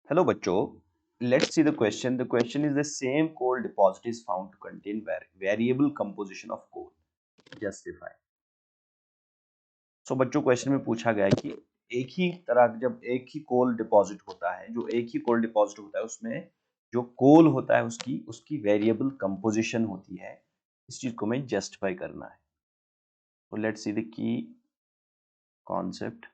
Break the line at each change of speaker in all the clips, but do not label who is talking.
Hello बच्चों, let's see the question. The question is the same coal deposit is found to contain variable composition of coal. Justify. So बच्चों question में पूछा गया है कि एक ही तरह जब एक ही कोल डिपॉजिट होता है, जो एक ही कोल डिपॉजिट होता है उसमें जो कोल होता है उसकी वेरिएबल कंपोजिशन होती है। इस चीज को हमें जस्टिफाई करना है। तो let's see the key concept.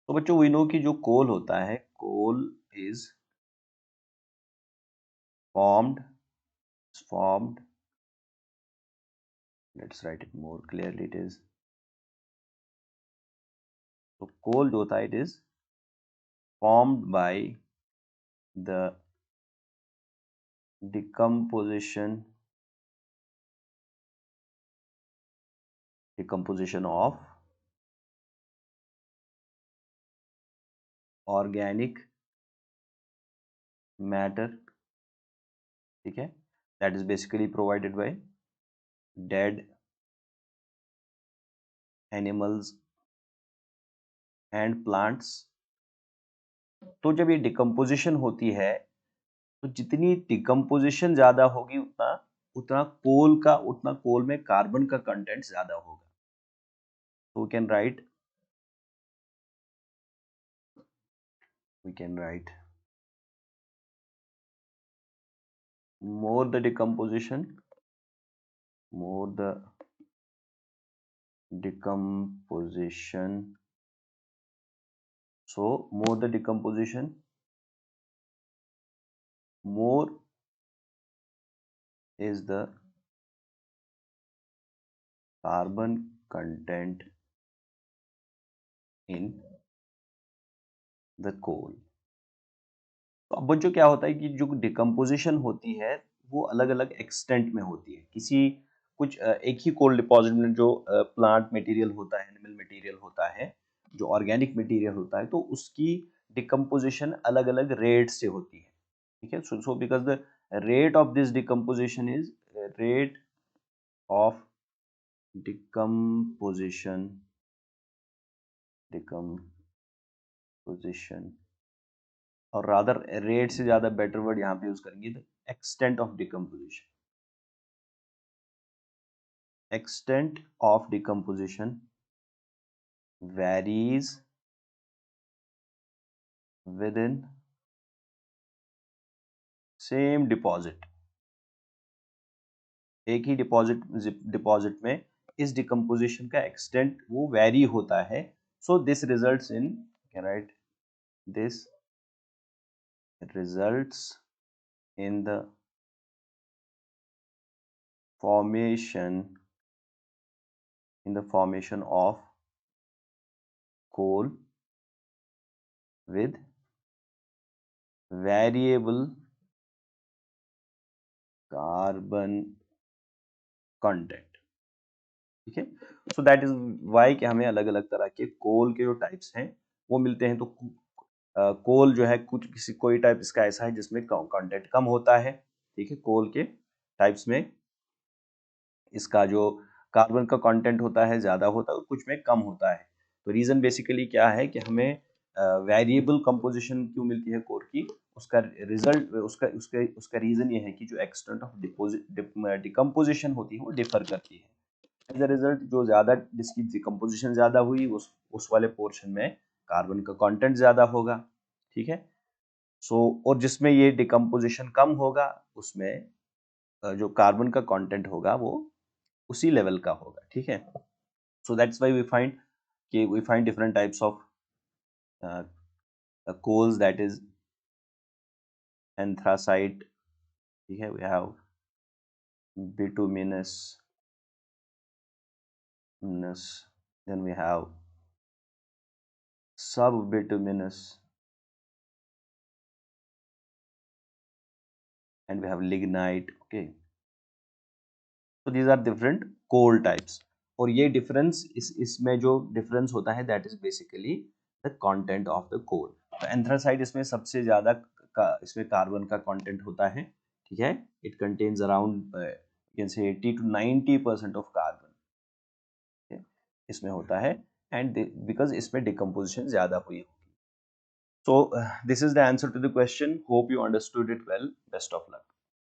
तो बच्चों वी नो कि जो कोल होता है, coal is formed let's write it more clearly. It is, so coal जो होता है it is formed by the decomposition of organic matter, ठीक है, that is basically provided by dead animals and plants. तो जब ये डिकम्पोजिशन होती है तो जितनी डिकम्पोजिशन ज्यादा होगी उतना उतना कोल में कार्बन का कंटेंट ज्यादा होगा। तो we can write more the decomposition, so more the decomposition, more is the carbon content in the coal. तो अब बच्चों क्या होता है कि जो डिकम्पोजिशन होती है वो अलग अलग एक्सटेंट में होती है। एक ही कोल डिपॉजिट में जो प्लांट मटेरियल होता है, एनिमल मटेरियल होता है, जो ऑर्गेनिक मटेरियल होता है, तो उसकी डिकम्पोजिशन अलग अलग रेट से होती है। ठीक है, so because the rate of this decomposition is rate of decomposition और रादर रेट से ज्यादा बेटर वर्ड यहाँ पे यूज करेंगे the extent of decomposition varies within same deposit. एक ही डिपॉजिट में इस डिकम्पोजिशन का एक्सटेंट वो वेरी होता है। So this results in, can write, this results in the formation of coal with variable carbon content. ठीक है, सो दैट इज वाई कि हमें अलग अलग तरह के कोल के जो टाइप्स हैं वो मिलते हैं। तो कोल जो है कोई टाइप इसका ऐसा है जिसमें कंटेंट कम होता है। ठीक है, कोल के टाइप्स में इसका जो कार्बन का कंटेंट होता है ज्यादा होता है और कुछ में कम होता है। तो रीजन बेसिकली क्या है कि हमें वेरिएबल कंपोजिशन क्यों मिलती है कोर की, उसका रिजल्ट उसका रीजन ये है कि जो एक्सटेंट ऑफ डिकम्पोजिशन होती है वो डिफर करती है। एज अ रिजल्ट जो ज्यादा जिसकी डिकम्पोजिशन ज्यादा हुई उस वाले पोर्शन में कार्बन का कंटेंट ज्यादा होगा। ठीक है, और जिसमें ये डिकम्पोजिशन कम होगा उसमें जो कार्बन का कंटेंट होगा वो उसी लेवल का होगा। ठीक है, so that's why we find different types of coals, that is anthracite, ठीक है, we have bituminous, then we have subbituminous, and we have lignite. Okay, so these are different coal types. और ये difference इसमें जो difference होता है that is basically the content of the coal. तो anthracite इसमें सबसे ज्यादा इसमें कार्बन का कंटेंट होता है। ठीक है, it contains around can say 80 to 90% of carbon इसमें होता है, एंड बिकॉज इसमें डिकम्पोजिशन ज्यादा हुई है। So this is the answer to the question. Hope you understood it well. Best of luck.